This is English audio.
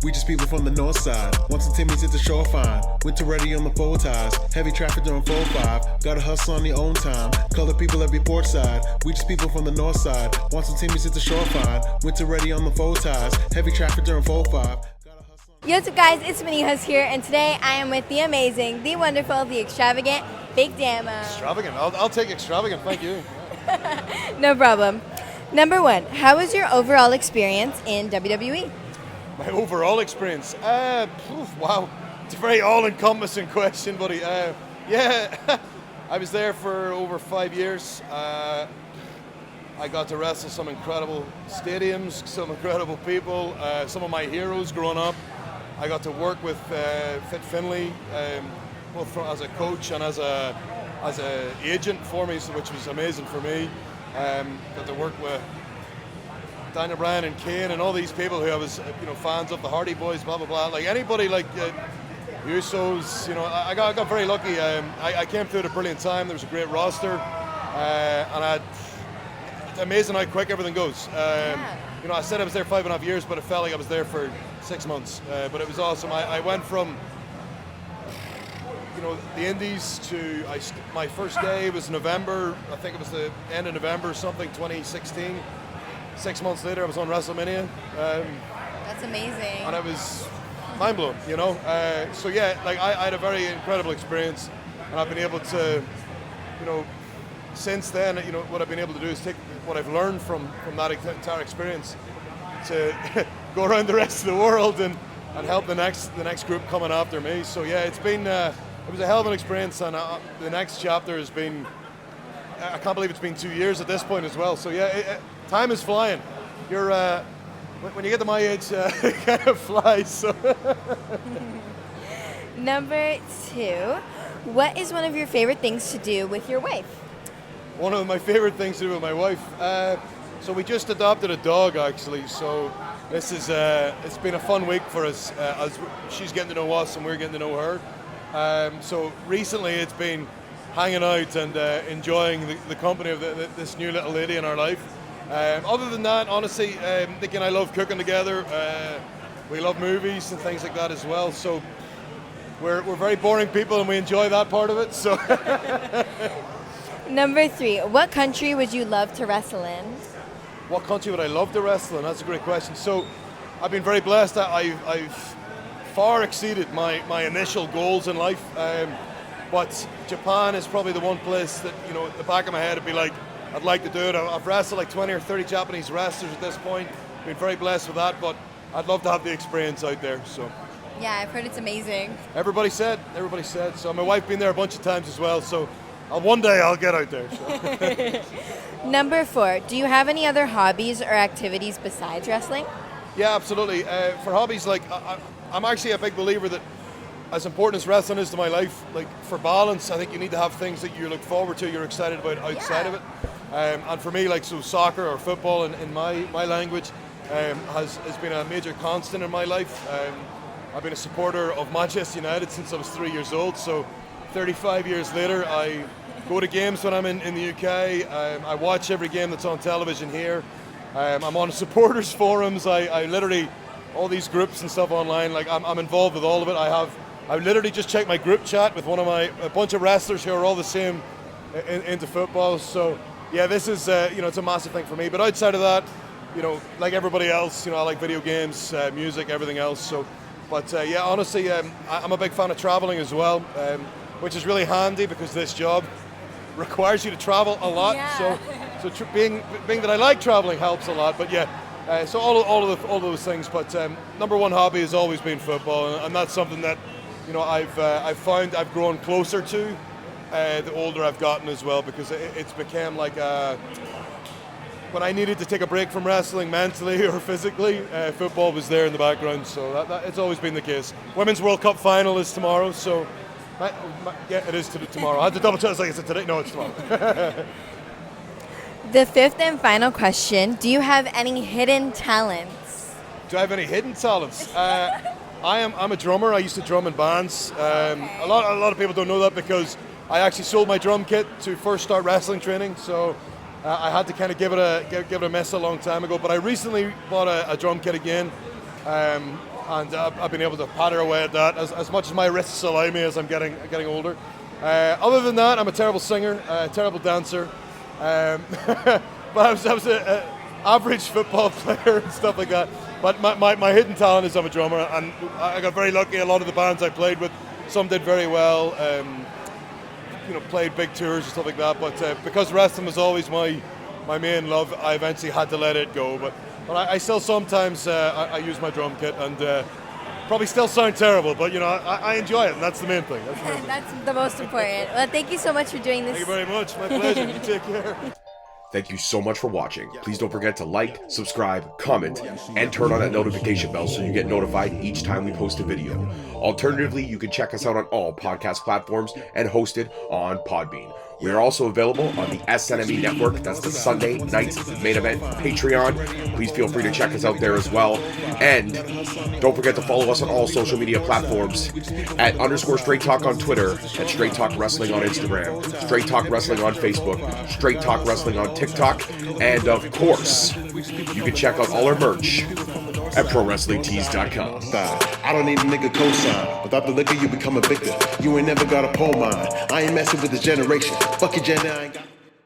We just people from the north side. Once the Timmy's hit the shore fine. Winter ready on the four ties. Heavy traffic during 4-5. Gotta hustle on your own time. Color people every port side. We just people from the north side. Once the Timmy's hit the shore fine. Winter ready on the four ties. Heavy traffic during 4-5. Yo, what's up, guys? It's Minnie Hus here, and today I am with the amazing, the wonderful, the extravagant Big Damo. Extravagant? I'll take extravagant, thank you. No problem. Number one, how was your overall experience in WWE? My overall experience? Wow. It's a very all-encompassing question, buddy. Yeah, I was there for over 5 years. I got to wrestle some incredible stadiums, some incredible people, some of my heroes growing up. I got to work with Fit Finlay, both as a coach and as a agent for me, which was amazing for me. Got to work with Daniel Bryan and Kane and all these people who I was, fans of, the Hardy Boys, blah blah blah. Like anybody, like Usos, I got very lucky. I came through at a brilliant time. There was a great roster, and it's amazing how quick everything goes. I said I was there 5.5 years, but it felt like I was there for 6 months. But it was awesome. I went from the Indies to my first day was November. I think it was the end of November, something 2016. 6 months later, I was on WrestleMania. That's amazing. And it was mind blowing, So yeah, like I had a very incredible experience, and I've been able to, since then, what I've been able to do is take what I've learned from that entire experience to go around the rest of the world and help the next group coming after me. So yeah, it's been it was a hell of an experience, and the next chapter has been. I can't believe it's been 2 years at this point as well. So yeah, time is flying. You're when you get to my age, it kind of flies. So. Number two, what is one of your favorite things to do with your wife? One of my favorite things to do with my wife. So we just adopted a dog, actually. So this is it's been a fun week for us as she's getting to know us and we're getting to know her. So recently it's been hanging out and enjoying the company of this new little lady in our life. Other than that, honestly, Nikki and I love cooking together. We love movies and things like that as well. So we're very boring people and we enjoy that part of it. So. Number three, what country would you love to wrestle in? What country would I love to wrestle in? That's a great question. So I've been very blessed that I've far exceeded my initial goals in life. But Japan is probably the one place that, at the back of my head, I'd be like, I'd like to do it. I've wrestled like 20 or 30 Japanese wrestlers at this point. Been very blessed with that, but I'd love to have the experience out there. So. Yeah, I've heard it's amazing. Everybody said. So my wife been there a bunch of times as well. So one day I'll get out there. So. Number four, do you have any other hobbies or activities besides wrestling? Yeah, absolutely. For hobbies, like I'm actually a big believer that as important as wrestling is to my life, like for balance, I think you need to have things that you look forward to, you're excited about outside of it. And for me, like so soccer or football in my language has been a major constant in my life. I've been a supporter of Manchester United since I was 3 years old, so 35 years later I go to games when I'm in the UK. I watch every game that's on television here. I'm on supporters forums. I literally, all these groups and stuff online, like I'm involved with all of it. I literally just checked my group chat with a bunch of wrestlers who are all the same into football. So yeah, this is it's a massive thing for me. But outside of that, like everybody else, I like video games, music, everything else. So, but yeah, honestly, I'm a big fan of traveling as well, which is really handy because this job requires you to travel a lot. Yeah. So being that I like traveling helps a lot. But yeah. So all those things, but number one hobby has always been football, and that's something that I've found I've grown closer to the older I've gotten as well, because it's become like when I needed to take a break from wrestling mentally or physically, football was there in the background. So that it's always been the case. Women's World Cup final is tomorrow, so yeah, it is tomorrow. I had to double check. Is it today? No, it's tomorrow. The fifth and final question, do you have any hidden talents? Do I have any hidden talents? I'm a drummer. I used to drum in bands. A lot of people don't know that because I actually sold my drum kit to first start wrestling training. So I had to kind of give it a miss a long time ago. But I recently bought a drum kit again. and I've been able to patter away at that as much as my wrists allow me as I'm getting older. Other than that, I'm a terrible singer, a terrible dancer, but I was an average football player and stuff like that. But my hidden talent is I'm a drummer, and I got very lucky. A lot of the bands I played with, some did very well, played big tours and stuff like that. But because wrestling was always my main love, I eventually had to let it go. But I still sometimes I use my drum kit, and probably still sound terrible, but I enjoy it, and that's the main thing. That's the most important. Well, thank you so much for doing this. Thank you very much. My pleasure. You take care. Thank you so much for watching. Please don't forget to like, subscribe, comment, and turn on that notification bell so you get notified each time we post a video. Alternatively, you can check us out on all podcast platforms and hosted on Podbean. We are also available on the SNME network. That's the Sunday Nights Main Event Patreon. Please feel free to check us out there as well. And don't forget to follow us on all social media platforms at _Straight Talk on Twitter, at Straight Talk Wrestling on Instagram, Straight Talk Wrestling on Facebook, Straight Talk Wrestling on TikTok, and of course, you can check out all our merch at ProWrestlingTees.com. I don't need a nigga cosign. Without the liquor, you become a victim. You ain't never got a pole mine. I ain't messing with this generation. Fuck your gen, I ain't got